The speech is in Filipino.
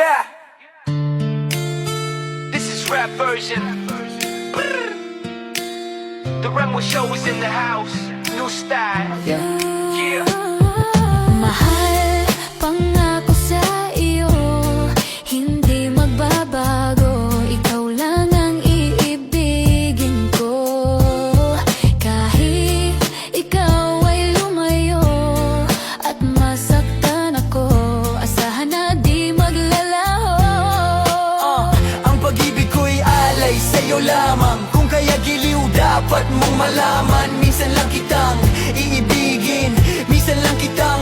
Yeah, this is rap version. The Remo Show is in the house. New style. Yeah. Mahal, pangako sa iyo, hindi magbabago. Ikaw lang ang iibigin ko. Kahit ikaw ay lumayo at masaktan ako, asahan na di maglalaho. Ang pag-ibig ko'y alay sa'yo lamang. Kung kaya giliw dapat mong malaman. Minsan lang kitang iibigin, minsan lang kitang